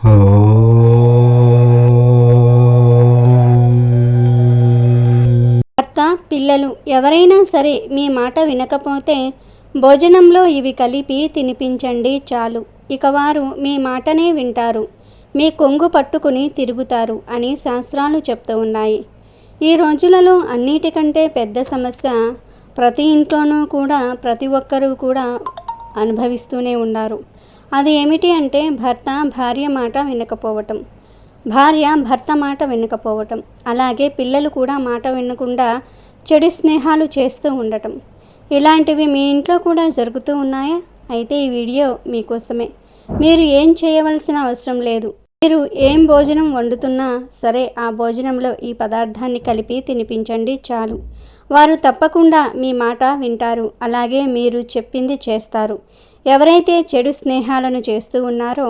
భర్త, పిల్లలు ఎవరైనా సరే మీ మాట వినకపోతే భోజనంలో ఇవి కలిపి తినిపించండి చాలు. ఇక వారు మీ మాటనే వింటారు, మీ కొంగు పట్టుకుని తిరుగుతారు అని శాస్త్రాలు చెప్తూ ఉన్నాయి. ఈ రోజులలో అన్నిటికంటే పెద్ద సమస్య ప్రతి ఇంట్లోనూ కూడా ప్రతి ఒక్కరూ కూడా అనుభవిస్తూనే ఉన్నారు. అది ఏమిటి అంటే భర్త భార్య మాట వినకపోవటం, భార్య భర్త మాట వినకపోవటం, అలాగే పిల్లలు కూడా మాట వినకుండా చెడు స్నేహాలు చేస్తూ ఉండటం. ఇలాంటివి మీ ఇంట్లో కూడా జరుగుతూ ఉన్నాయా? అయితే ఈ వీడియో మీకోసమే. మీరు ఏం చేయవలసిన అవసరం లేదు. మీరు ఏం భోజనం వండుతున్నా సరే ఆ భోజనంలో ఈ పదార్థాన్ని కలిపి తినిపించండి చాలు. వారు తప్పకుండా మీ మాట వింటారు, అలాగే మీరు చెప్పింది చేస్తారు. ఎవరైతే చెడు స్నేహాలను చేస్తూ ఉన్నారో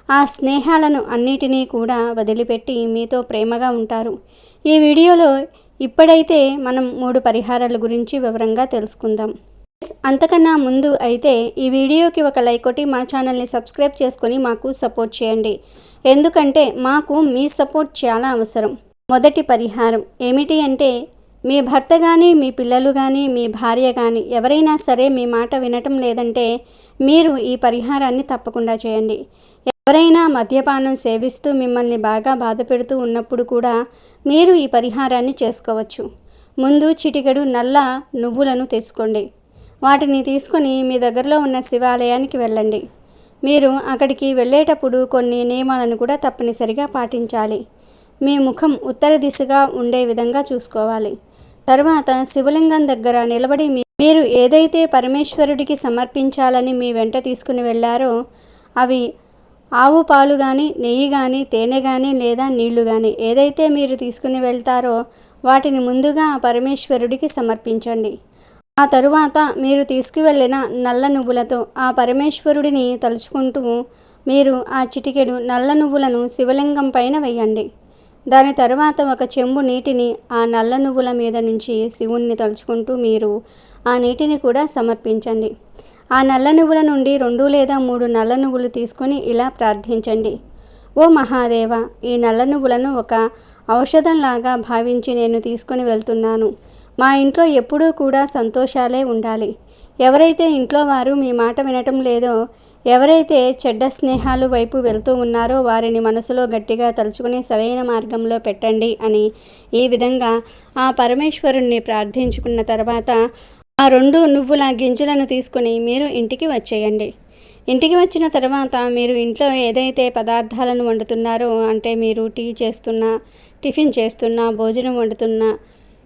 ఆ స్నేహాలను అన్నిటినీ కూడా వదిలిపెట్టి మీతో ప్రేమగా ఉంటారు. ఈ వీడియోలో ఇప్పుడైతే మనం 3 పరిహారాల గురించి వివరంగా తెలుసుకుందాం. అంతకన్నా ముందు అయితే ఈ వీడియోకి ఒక లైక్ కొట్టి మా ఛానల్ని సబ్స్క్రైబ్ చేసుకొని మాకు సపోర్ట్ చేయండి. ఎందుకంటే మాకు మీ సపోర్ట్ చాలా అవసరం. మొదటి పరిహారం ఏమిటి అంటే మీ భర్త కానీ, మీ పిల్లలు కానీ, మీ భార్య కానీ ఎవరైనా సరే మీ మాట వినటం లేదంటే మీరు ఈ పరిహారాన్ని తప్పకుండా చేయండి. ఎవరైనా మద్యపానం సేవిస్తూ మిమ్మల్ని బాగా బాధ పెడుతూ ఉన్నప్పుడు కూడా మీరు ఈ పరిహారాన్ని చేసుకోవచ్చు. ముందు చిటికెడు నల్ల నువ్వులను తెచ్చుకోండి. వాటిని తీసుకొని మీ దగ్గరలో ఉన్న శివాలయానికి వెళ్ళండి. మీరు అక్కడికి వెళ్ళేటప్పుడు కొన్ని నియమాలను కూడా తప్పనిసరిగా పాటించాలి. మీ ముఖం ఉత్తర దిశగా ఉండే విధంగా చూసుకోవాలి. తర్వాత శివలింగం దగ్గర నిలబడి మీరు ఏదైతే పరమేశ్వరుడికి సమర్పించాలని మీ వెంట తీసుకుని వెళ్ళారో అవి ఆవు పాలు కానీ, నెయ్యి కానీ, తేనె కానీ లేదా నీళ్లు కానీ ఏదైతే మీరు తీసుకుని వెళ్తారో వాటిని ముందుగా పరమేశ్వరుడికి సమర్పించండి. ఆ తరువాత మీరు తీసుకువెళ్ళిన నల్ల నువ్వులతో ఆ పరమేశ్వరుడిని తలుచుకుంటూ మీరు ఆ చిటికెడు నల్ల నువ్వులను శివలింగం పైన వేయండి. దాని తరువాత ఒక చెంబు నీటిని ఆ నల్ల నువ్వుల మీద నుంచి శివుణ్ణి తలుచుకుంటూ మీరు ఆ నీటిని కూడా సమర్పించండి. ఆ నల్ల నువ్వుల నుండి 2 లేదా 3 నల్ల నువ్వులు తీసుకొని ఇలా ప్రార్థించండి. ఓ మహాదేవ, ఈ నల్ల నువ్వులను ఒక ఔషధంలాగా భావించి నేను తీసుకొని వెళ్తున్నాను. మా ఇంట్లో ఎప్పుడూ కూడా సంతోషాలే ఉండాలి. ఎవరైతే ఇంట్లో వారు మీ మాట వినటం లేదో, ఎవరైతే చెడ్డ స్నేహాలు వైపు వెళ్తూ ఉన్నారో వారిని మనసులో గట్టిగా తలుచుకుని సరైన మార్గంలో పెట్టండి అని ఈ విధంగా ఆ పరమేశ్వరుణ్ణి ప్రార్థించుకున్న తర్వాత ఆ 2 నువ్వుల గింజలను తీసుకొని మీరు ఇంటికి వచ్చేయండి. ఇంటికి వచ్చిన తర్వాత మీరు ఇంట్లో ఏదైతే పదార్థాలను వండుతున్నారో, అంటే మీరు టీ చేస్తున్నా, టిఫిన్ చేస్తున్నా, భోజనం వండుతున్నా,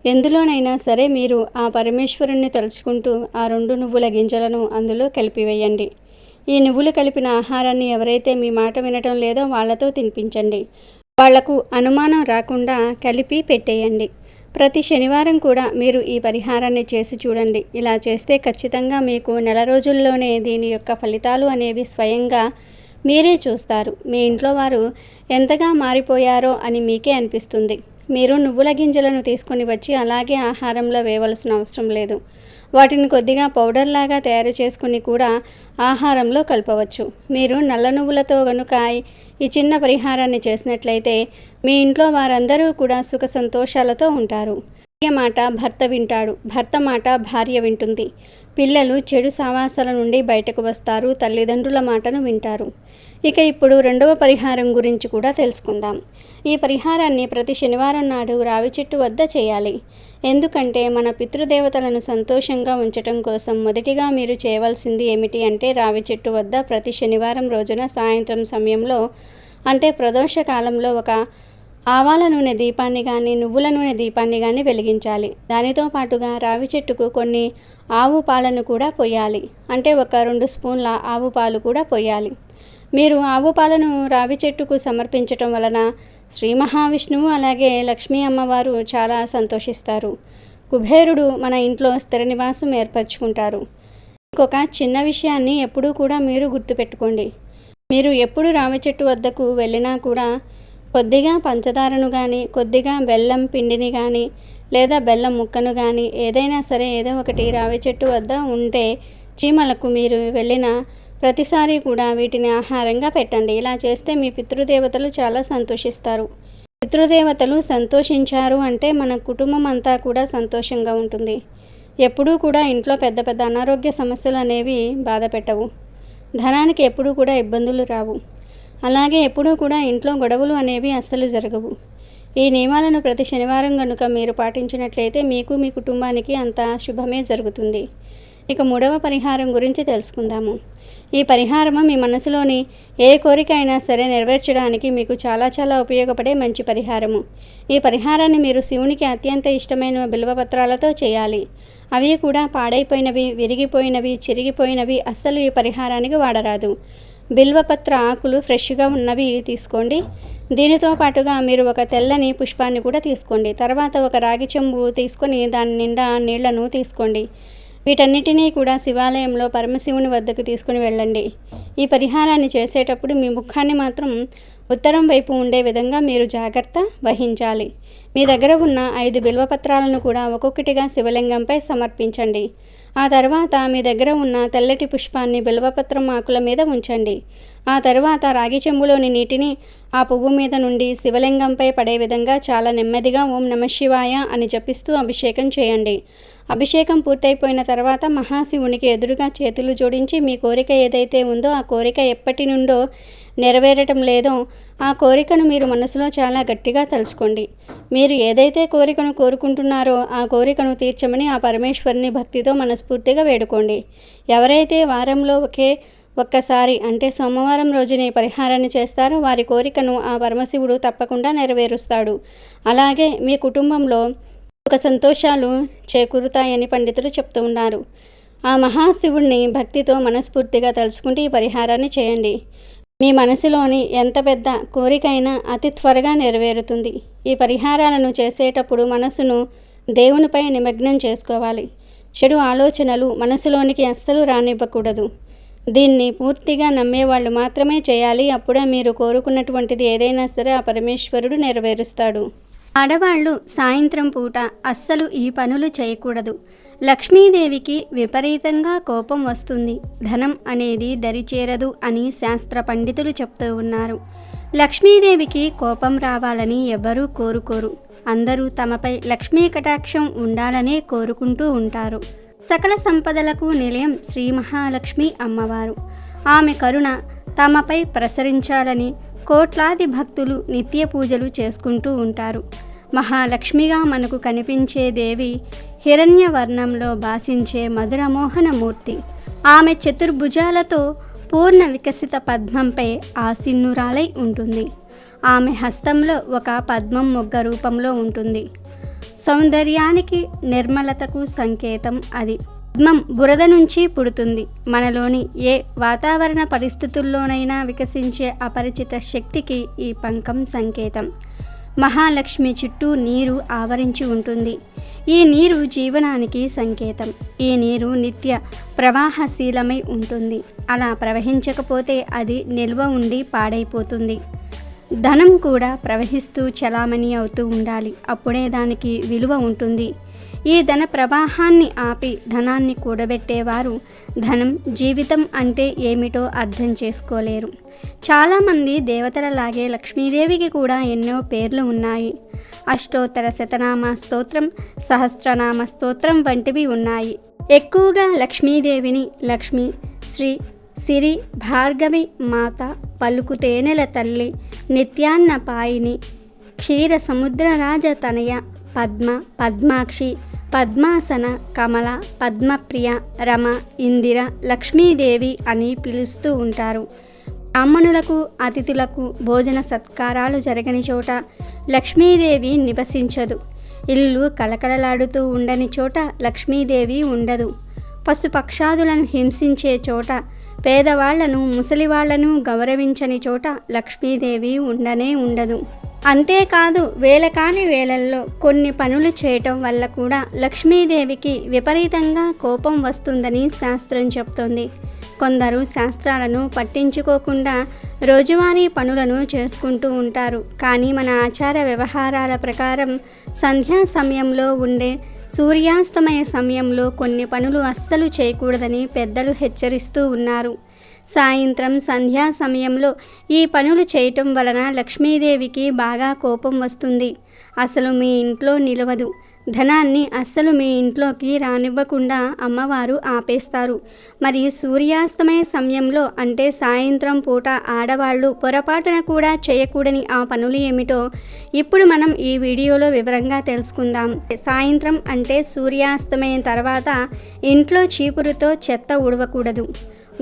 ఎందులోనైనా సరే మీరు ఆ పరమేశ్వరుణ్ణి తలుచుకుంటూ ఆ 2 నువ్వుల గింజలను అందులో కలిపివేయండి. ఈ నువ్వులు కలిపిన ఆహారాన్ని ఎవరైతే మీ మాట వినటం లేదో వాళ్లతో తినిపించండి. వాళ్లకు అనుమానం రాకుండా కలిపి పెట్టేయండి. ప్రతి శనివారం కూడా మీరు ఈ పరిహారాన్ని చేసి చూడండి. ఇలా చేస్తే ఖచ్చితంగా మీకు నెల రోజుల్లోనే దీని యొక్క ఫలితాలు అనేవి స్వయంగా మీరే చూస్తారు. మీ ఇంట్లో వారు ఎంతగా మారిపోయారో అని మీకే అనిపిస్తుంది. మీరు నువ్వుల గింజలను తీసుకొని వచ్చి అలాగే ఆహారంలో వేయవలసిన అవసరం లేదు. వాటిని కొద్దిగా పౌడర్లాగా తయారు చేసుకుని కూడా ఆహారంలో కలపవచ్చు. మీరు నల్ల నువ్వులతో గనుక ఈ చిన్న పరిహారాన్ని చేసినట్లయితే మీ ఇంట్లో వారందరూ కూడా సుఖ సంతోషాలతో ఉంటారు. భార్య మాట భర్త వింటాడు, భర్త మాట భార్య వింటుంది. పిల్లలు చెడు సావాసాల నుండి బయటకు వస్తారు, తల్లిదండ్రుల మాటను వింటారు. ఇక ఇప్పుడు 2వ పరిహారం గురించి కూడా తెలుసుకుందాం. ఈ పరిహారాన్ని ప్రతి శనివారం నాడు రావి చెట్టు వద్ద చేయాలి. ఎందుకంటే మన పితృదేవతలను సంతోషంగా ఉంచటం కోసం మొదటిగా మీరు చేయవలసింది ఏమిటి అంటే రావి చెట్టు వద్ద ప్రతి శనివారం రోజున సాయంత్రం సమయంలో, అంటే ప్రదోష కాలంలో ఒక ఆవాల నూనె దీపాన్ని కానీ, నువ్వుల నూనె దీపాన్ని కానీ వెలిగించాలి. దానితో పాటుగా రావి చెట్టుకు కొన్ని ఆవు పాలను కూడా పోయాలి. అంటే ఒక 2 స్పూన్ల ఆవు పాలు కూడా పోయాలి. మీరు ఆవు పాలను రావి చెట్టుకు సమర్పించటం వలన శ్రీ మహావిష్ణువు అలాగే లక్ష్మీ అమ్మవారు చాలా సంతోషిస్తారు. కుబేరుడు మన ఇంట్లో స్థిర నివాసం ఏర్పరచుకుంటారు. ఇంకొక చిన్న విషయాన్ని ఎప్పుడూ కూడా మీరు గుర్తుపెట్టుకోండి. మీరు ఎప్పుడు రావి చెట్టు వద్దకు వెళ్ళినా కూడా కొద్దిగా పంచదారను కానీ, కొద్దిగా బెల్లం పిండిని కానీ, లేదా బెల్లం ముక్కను కానీ ఏదైనా సరే ఏదో ఒకటి రావి చెట్టు వద్ద ఉంటే చీమలకు మీరు వెళ్ళిన ప్రతిసారి కూడా వీటిని ఆహారంగా పెట్టండి. ఇలా చేస్తే మీ పితృదేవతలు చాలా సంతోషిస్తారు. పితృదేవతలు సంతోషించారు అంటే మన కుటుంబం అంతా కూడా సంతోషంగా ఉంటుంది. ఎప్పుడూ కూడా ఇంట్లో పెద్ద పెద్ద అనారోగ్య సమస్యలు అనేవి బాధ పెట్టవు. ధనానికి ఎప్పుడూ కూడా ఇబ్బందులు రావు. అలాగే ఎప్పుడూ కూడా ఇంట్లో గొడవలు అనేవి అస్సలు జరగవు. ఈ నియమాలను ప్రతి శనివారం కనుక మీరు పాటించినట్లయితే మీకు మీ కుటుంబానికి అంతా శుభమే జరుగుతుంది. ఇక 3వ పరిహారం గురించి తెలుసుకుందాము. ఈ పరిహారము మీ మనసులోని ఏ కోరిక అయినా సరే నెరవేర్చడానికి మీకు చాలా ఉపయోగపడే మంచి పరిహారము. ఈ పరిహారాన్ని మీరు శివునికి అత్యంత ఇష్టమైన బిల్వపత్రాలతో చేయాలి. అవి కూడా పాడైపోయినవి, విరిగిపోయినవి, చిరిగిపోయినవి అస్సలు ఈ పరిహారానికి వాడరాదు. బిల్వపత్ర ఆకులు ఫ్రెష్గా ఉన్నవి తీసుకోండి. దీనితో పాటుగా మీరు ఒక తెల్లని పుష్పాన్ని కూడా తీసుకోండి. తర్వాత ఒక రాగి చెంబు తీసుకొని దాని నిండా నీళ్లను తీసుకోండి. వీటన్నిటినీ కూడా శివాలయంలో పరమశివుని వద్దకు తీసుకుని వెళ్ళండి. ఈ పరిహారాన్ని చేసేటప్పుడు మీ ముఖాన్ని మాత్రం ఉత్తరం వైపు ఉండే విధంగా మీరు జాగ్రత్త వహించాలి. మీ దగ్గర ఉన్న 5 బిల్వపత్రాలను కూడా ఒక్కొక్కటిగా శివలింగంపై సమర్పించండి. ఆ తర్వాత మీ దగ్గర ఉన్న తెల్లటి పుష్పాన్ని బిల్వపత్రం ఆకుల మీద ఉంచండి. ఆ తర్వాత రాగి చెంబులోని నీటిని ఆ పువ్వు మీద నుండి శివలింగంపై పడే విధంగా చాలా నెమ్మదిగా ఓం నమఃశివాయ అని జపిస్తూ అభిషేకం చేయండి. అభిషేకం పూర్తయిపోయిన తర్వాత మహాశివునికి ఎదురుగా చేతులు జోడించి మీ కోరిక ఏదైతే ఉందో ఆ కోరిక ఎప్పటి నుండో నెరవేరటం లేదో ఆ కోరికను మీరు మనసులో చాలా గట్టిగా తలుచుకోండి. మీరు ఏదైతే కోరికను కోరుకుంటున్నారో ఆ కోరికను తీర్చమని ఆ పరమేశ్వరుని భక్తితో మనస్ఫూర్తిగా వేడుకోండి. ఎవరైతే వారంలో ఒక్కసారి అంటే సోమవారం రోజున ఈ పరిహారాన్ని చేస్తారో వారి కోరికను ఆ పరమశివుడు తప్పకుండా నెరవేరుస్తాడు. అలాగే మీ కుటుంబంలో సుఖ సంతోషాలు చేకూరుతాయని పండితులు చెప్తూ ఉన్నారు. ఆ మహాశివుడిని భక్తితో మనస్ఫూర్తిగా తలుచుకుంటూ ఈ పరిహారాన్ని చేయండి. మీ మనసులోని ఎంత పెద్ద కోరికైనా అతి త్వరగా నెరవేరుతుంది. ఈ పరిహారాలను చేసేటప్పుడు మనసును దేవునిపై నిమగ్నం చేసుకోవాలి. చెడు ఆలోచనలు మనసులోనికి అస్సలు రానివ్వకూడదు. దీన్ని పూర్తిగా నమ్మేవాళ్ళు మాత్రమే చేయాలి. అప్పుడే మీరు కోరుకున్నటువంటిది ఏదైనా సరే ఆ పరమేశ్వరుడు నెరవేరుస్తాడు. ఆడవాళ్ళు సాయంత్రం పూట అస్సలు ఈ పనులు చేయకూడదు. లక్ష్మీదేవికి విపరీతంగా కోపం వస్తుంది. ధనం అనేది దరిచేరదు అని శాస్త్ర పండితులు చెప్తూ ఉన్నారు. లక్ష్మీదేవికి కోపం రావాలని ఎవరూ కోరుకోరు. అందరూ తమపై లక్ష్మీ కటాక్షం ఉండాలనే కోరుకుంటూ ఉంటారు. సకల సంపదలకు నిలయం శ్రీ మహాలక్ష్మి అమ్మవారు. ఆమె కరుణ తమపై ప్రసరించాలని కోట్లాది భక్తులు నిత్య పూజలు చేసుకుంటూ ఉంటారు. మహాలక్ష్మిగా మనకు కనిపించే దేవి హిరణ్యవర్ణంలో భాసించే మధురమోహన మూర్తి. ఆమె చతుర్భుజాలతో పూర్ణ వికసిత పద్మంపై ఆసీనురాలై ఉంటుంది. ఆమె హస్తంలో ఒక పద్మం మొగ్గ రూపంలో ఉంటుంది. సౌందర్యానికి నిర్మలతకు సంకేతం అది. పద్మం బురద నుంచి పుడుతుంది. మనలోని ఏ వాతావరణ పరిస్థితుల్లోనైనా వికసించే అపరిచిత శక్తికి ఈ పంకం సంకేతం. మహాలక్ష్మి చుట్టూ నీరు ఆవరించి ఉంటుంది. ఈ నీరు జీవనానికి సంకేతం. ఈ నీరు నిత్య ప్రవాహశీలమై ఉంటుంది. అలా ప్రవహించకపోతే అది నిల్వ ఉండి పాడైపోతుంది. ధనం కూడా ప్రవహిస్తూ చలామణి అవుతూ ఉండాలి. అప్పుడే దానికి విలువ ఉంటుంది. ఈ ధన ప్రవాహాన్ని ఆపి ధనాన్ని కూడబెట్టేవారు ధనం జీవితం అంటే ఏమిటో అర్థం చేసుకోలేరు. చాలామంది దేవతలలాగే లక్ష్మీదేవికి కూడా ఎన్నో పేర్లు ఉన్నాయి. అష్టోత్తర శతనామ స్తోత్రం, సహస్రనామ స్తోత్రం వంటివి ఉన్నాయి. ఎక్కువగా లక్ష్మీదేవిని లక్ష్మి, శ్రీ, సిరి, భార్గవి మాత, పలుకు తేనెల తల్లి, నిత్యాన్న పాయిని, క్షీర సముద్రరాజ తనయ, పద్మ, పద్మాక్షి, పద్మాసన, కమల, పద్మప్రియ, రమ, ఇందిర, లక్ష్మీదేవి అని పిలుస్తూ ఉంటారు. బ్రాహ్మణులకు అతిథులకు భోజన సత్కారాలు జరగని చోట లక్ష్మీదేవి నివసించదు. ఇల్లు కలకలలాడుతూ ఉండని చోట లక్ష్మీదేవి ఉండదు. పశుపక్షాదులను హింసించే చోట, పేదవాళ్లను ముసలివాళ్లను గౌరవించని చోట లక్ష్మీదేవి ఉండనే ఉండదు. అంతేకాదు వేళకాని వేళల్లో కొన్ని పనులు చేయటం వల్ల కూడా లక్ష్మీదేవికి విపరీతంగా కోపం వస్తుందని శాస్త్రం చెప్తోంది. కొందరు శాస్త్రాలను పట్టించుకోకుండా రోజువారీ పనులను చేసుకుంటూ ఉంటారు. కానీ మన ఆచార వ్యవహారాల ప్రకారం సంధ్యా సమయంలో ఉండే సూర్యాస్తమయ సమయంలో కొన్ని పనులు అస్సలు చేయకూడదని పెద్దలు హెచ్చరిస్తూ ఉన్నారు. సాయంత్రం సంధ్యా సమయంలో ఈ పనులు చేయటం వలన లక్ష్మీదేవికి బాగా కోపం వస్తుంది. అసలు మీ ఇంట్లో నిలవదు. ధనాన్ని అస్సలు మీ ఇంట్లోకి రానివ్వకుండా అమ్మవారు ఆపేస్తారు. మరి సూర్యాస్తమయ సమయంలో అంటే సాయంత్రం పూట ఆడవాళ్ళు పొరపాటున కూడా చేయకూడని ఆ పనులు ఏమిటో ఇప్పుడు మనం ఈ వీడియోలో వివరంగా తెలుసుకుందాం. సాయంత్రం అంటే సూర్యాస్తమయం తర్వాత ఇంట్లో చీపురుతో చెత్త ఊడవకూడదు.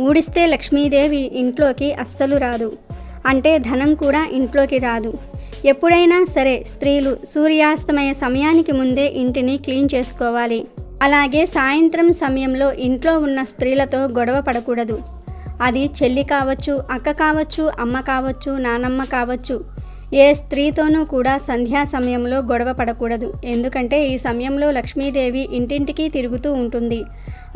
ఊడిస్తే లక్ష్మీదేవి ఇంట్లోకి అస్సలు రాదు. అంటే ధనం కూడా ఇంట్లోకి రాదు. ఎప్పుడైనా సరే స్త్రీలు సూర్యాస్తమయ సమయానికి ముందే ఇంటిని క్లీన్ చేసుకోవాలి. అలాగే సాయంత్రం సమయంలో ఇంట్లో ఉన్న స్త్రీలతో గొడవ పడకూడదు. అది చెల్లి కావచ్చు, అక్క కావచ్చు, అమ్మ కావచ్చు, నానమ్మ కావచ్చు. ఏ స్త్రీతోనూ కూడా సంధ్యా సమయంలో గొడవ పడకూడదు. ఎందుకంటే ఈ సమయంలో లక్ష్మీదేవి ఇంటింటికి తిరుగుతూ ఉంటుంది.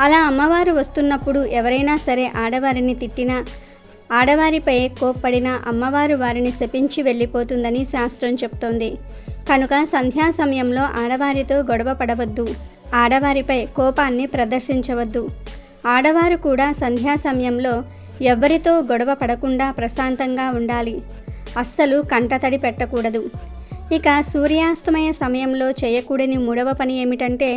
అలా అమ్మవారు వస్తున్నప్పుడు ఎవరైనా సరే ఆడవారిని తిట్టినా, ఆడవారిపై కోప్పడిన అమ్మవారు వారిని శపించి వెళ్ళిపోతుందని శాస్త్రం చెప్తోంది. కనుక సంధ్యా సమయంలో ఆడవారితో గొడవ పడవద్దు. ఆడవారిపై కోపాన్ని ప్రదర్శించవద్దు. ఆడవారు కూడా సంధ్యా సమయంలో ఎవరితో గొడవ పడకుండా ప్రశాంతంగా ఉండాలి. అస్సలు కంటతడి పెట్టకూడదు. ఇక సూర్యాస్తమయ సమయంలో చేయకూడని మూడవ పని ఏమిటంటే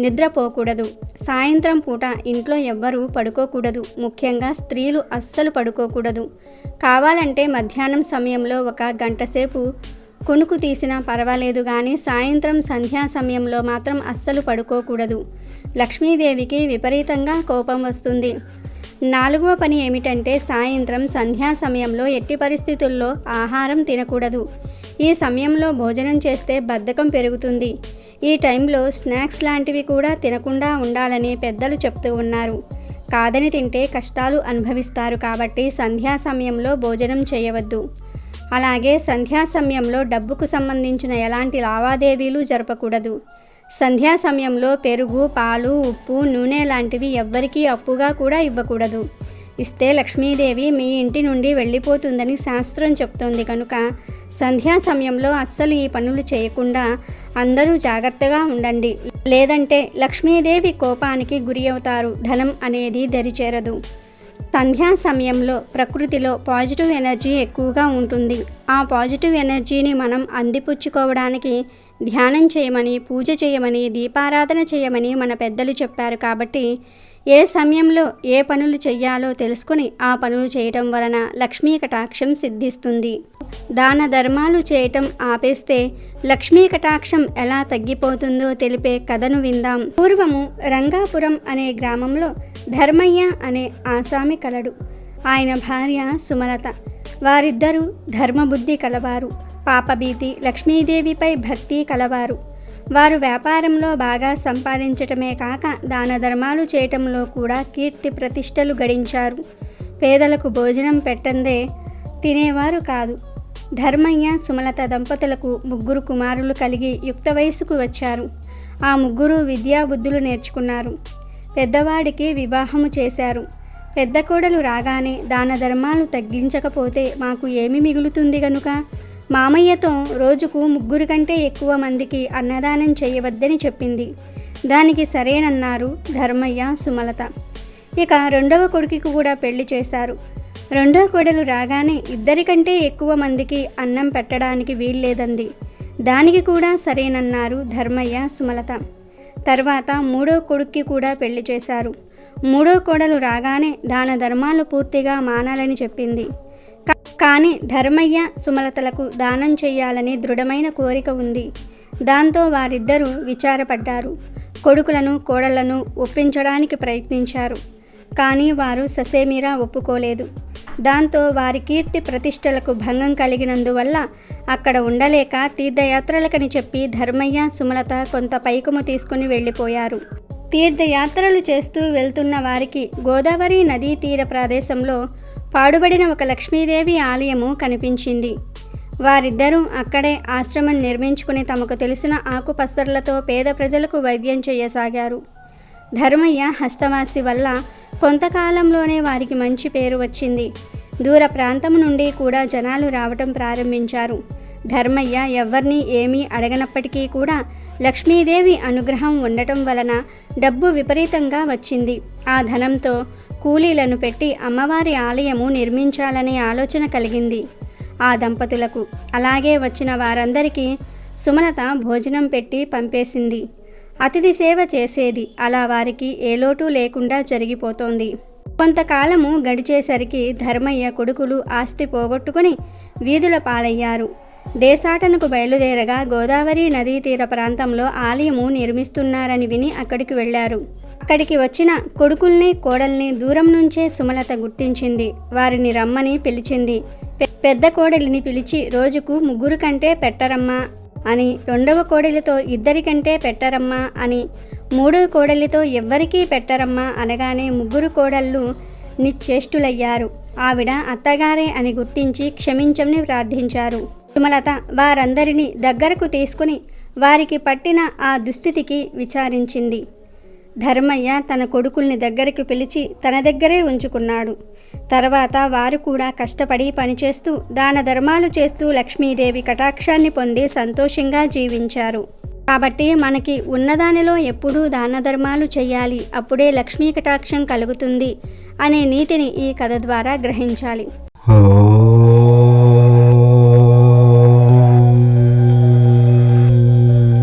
నిద్రపోకూడదు. సాయంత్రం పూట ఇంట్లో ఎవ్వరూ పడుకోకూడదు. ముఖ్యంగా స్త్రీలు అస్సలు పడుకోకూడదు. కావాలంటే మధ్యాహ్నం సమయంలో 1 గంట సేపు కునుకు తీసినా పర్వాలేదు, కానీ సాయంత్రం సంధ్యా సమయంలో మాత్రం అస్సలు పడుకోకూడదు. లక్ష్మీదేవికి విపరీతంగా కోపం వస్తుంది. 4వ పని ఏమిటంటే సాయంత్రం సంధ్యా సమయంలో ఎట్టి పరిస్థితుల్లో ఆహారం తినకూడదు. ఈ సమయంలో భోజనం చేస్తే బద్ధకం పెరుగుతుంది. ఈ టైంలో స్నాక్స్ లాంటివి కూడా తినకుండా ఉండాలని పెద్దలు చెప్తూ ఉన్నారు. కాదని తింటే కష్టాలు అనుభవిస్తారు. కాబట్టి సంధ్యా సమయంలో భోజనం చేయవద్దు. అలాగే సంధ్యా సమయంలో డబ్బుకు సంబంధించిన ఎలాంటి లావాదేవీలు జరపకూడదు. సంధ్యా సమయంలో పెరుగు, పాలు, ఉప్పు, నూనె లాంటివి ఎవ్వరికీ అప్పుగా కూడా ఇవ్వకూడదు. ఇస్తే లక్ష్మీదేవి మీ ఇంటి నుండి వెళ్ళిపోతుందని శాస్త్రం చెప్తోంది. కనుక సంధ్యా సమయంలో అస్సలు ఈ పనులు చేయకుండా అందరూ జాగ్రత్తగా ఉండండి. లేదంటే లక్ష్మీదేవి కోపానికి గురి అవుతారు. ధనం అనేది దరిచేరదు. సంధ్యా సమయంలో ప్రకృతిలో పాజిటివ్ ఎనర్జీ ఎక్కువగా ఉంటుంది. ఆ పాజిటివ్ ఎనర్జీని మనం అందిపుచ్చుకోవడానికి ధ్యానం చేయమని, పూజ చేయమని, దీపారాధన చేయమని మన పెద్దలు చెప్పారు. కాబట్టి ఏ సమయంలో ఏ పనులు చెయ్యాలో తెలుసుకొని ఆ పనులు చేయటం వలన లక్ష్మీ కటాక్షం సిద్ధిస్తుంది. దాన ధర్మాలు చేయటం ఆపేస్తే లక్ష్మీ కటాక్షం ఎలా తగ్గిపోతుందో తెలిపే కథను విందాం. పూర్వము రంగాపురం అనే గ్రామంలో ధర్మయ్య అనే ఆసామి కలడు. ఆయన భార్య సుమలత. వారిద్దరూ ధర్మబుద్ధి కలవారు, పాపభీతి, లక్ష్మీదేవిపై భక్తి కలవారు. వారు వ్యాపారంలో బాగా సంపాదించటమే కాక దాన ధర్మాలు చేయటంలో కూడా కీర్తి ప్రతిష్టలు గడించారు. పేదలకు భోజనం పెట్టందే తినేవారు కాదు. ధర్మయ్య, సుమలత దంపతులకు 3 కుమారులు కలిగి యుక్త వయసుకు వచ్చారు. ఆ 3 విద్యాబుద్ధులు నేర్చుకున్నారు. పెద్దవాడికి వివాహము చేశారు. పెద్ద కోడలు రాగానే దాన ధర్మాలు తగ్గించకపోతే మాకు ఏమి మిగులుతుంది గనుక మామయ్యతో రోజుకు 3 కంటే ఎక్కువ మందికి అన్నదానం చేయవద్దని చెప్పింది. దానికి సరేనన్నారు ధర్మయ్య, సుమలత. ఇక 2వ కొడుకుకి కూడా పెళ్లి చేశారు. 2వ కోడలు రాగానే 2 కంటే ఎక్కువ మందికి అన్నం పెట్టడానికి వీల్లేదంది. దానికి కూడా సరేనన్నారు ధర్మయ్య, సుమలత. తర్వాత 3వ కొడుక్కి కూడా పెళ్లి చేశారు. 3వ కోడలు రాగానే దాన ధర్మాలు పూర్తిగా మానాలని చెప్పింది. కానీ ధర్మయ్య, సుమలతలకు దానం చేయాలని దృఢమైన కోరిక ఉంది. దాంతో వారిద్దరూ విచారపడ్డారు. కొడుకులను, కోడళ్లను ఒప్పించడానికి ప్రయత్నించారు. కానీ వారు ససేమిరా ఒప్పుకోలేదు. దాంతో వారి కీర్తి ప్రతిష్టలకు భంగం కలిగినందువల్ల అక్కడ ఉండలేక తీర్థయాత్రలకని చెప్పి ధర్మయ్య, సుమలత కొంత పైకము తీసుకుని వెళ్ళిపోయారు. తీర్థయాత్రలు చేస్తూ వెళ్తున్న వారికి గోదావరి నదీ తీర ప్రదేశంలో పాడుబడిన ఒక లక్ష్మీదేవి ఆలయము కనిపించింది. వారిద్దరూ అక్కడే ఆశ్రమం నిర్మించుకుని తమకు తెలిసిన ఆకుపసర్లతో పేద ప్రజలకు వైద్యం చేయసాగారు. ధర్మయ్య హస్తవాసి వల్ల కొంతకాలంలోనే వారికి మంచి పేరు వచ్చింది. దూర ప్రాంతం నుండి కూడా జనాలు రావటం ప్రారంభించారు. ధర్మయ్య ఎవ్వరినీ ఏమీ అడగనప్పటికీ కూడా లక్ష్మీదేవి అనుగ్రహం ఉండటం వలన డబ్బు విపరీతంగా వచ్చింది. ఆ ధనంతో కూలీలను పెట్టి అమ్మవారి ఆలయము నిర్మించాలనే ఆలోచన కలిగింది ఆ దంపతులకు. అలాగే వచ్చిన వారందరికీ సుమలత భోజనం పెట్టి పంపేసింది. అతిథి సేవ చేసేది. అలా వారికి ఏ లోటు లేకుండా జరిగిపోతోంది. కొంతకాలము గడిచేసరికి ధర్మయ్య కొడుకులు ఆస్తి పోగొట్టుకుని వీధుల పాలయ్యారు. దేశాటనకు బయలుదేరగా గోదావరి నదీ తీర ప్రాంతంలో ఆలయము నిర్మిస్తున్నారని విని అక్కడికి వెళ్ళారు. అక్కడికి వచ్చిన కొడుకుల్ని కోడల్ని దూరం నుంచే సుమలత గుర్తించింది. వారిని రమ్మని పిలిచింది. పెద్ద కోడలిని పిలిచి రోజుకు 3 కంటే పెట్టరమ్మా అని, రెండవ కోడలితో 2 కంటే పెట్టరమ్మా అని, మూడవ కోడలితో ఎవ్వరికీ పెట్టరమ్మా అనగానే 3 కోడళ్ళు నిశ్చేష్టులయ్యారు. ఆవిడ అత్తగారే అని గుర్తించి క్షమించమని ప్రార్థించారు. సుమలత వారందరినీ దగ్గరకు తీసుకుని వారికి పట్టిన ఆ దుస్థితికి విచారించింది. ధర్మయ్య తన కొడుకుల్ని దగ్గరికి పిలిచి తన దగ్గరే ఉంచుకున్నాడు. తర్వాత వారు కూడా కష్టపడి పనిచేస్తూ దాన ధర్మాలు చేస్తూ లక్ష్మీదేవి కటాక్షాన్ని పొంది సంతోషంగా జీవించారు. కాబట్టి మనకి ఉన్నదానిలో ఎప్పుడూ దాన ధర్మాలు చేయాలి, అప్పుడే లక్ష్మీ కటాక్షం కలుగుతుంది అనే నీతిని ఈ కథ ద్వారా గ్రహించాలి.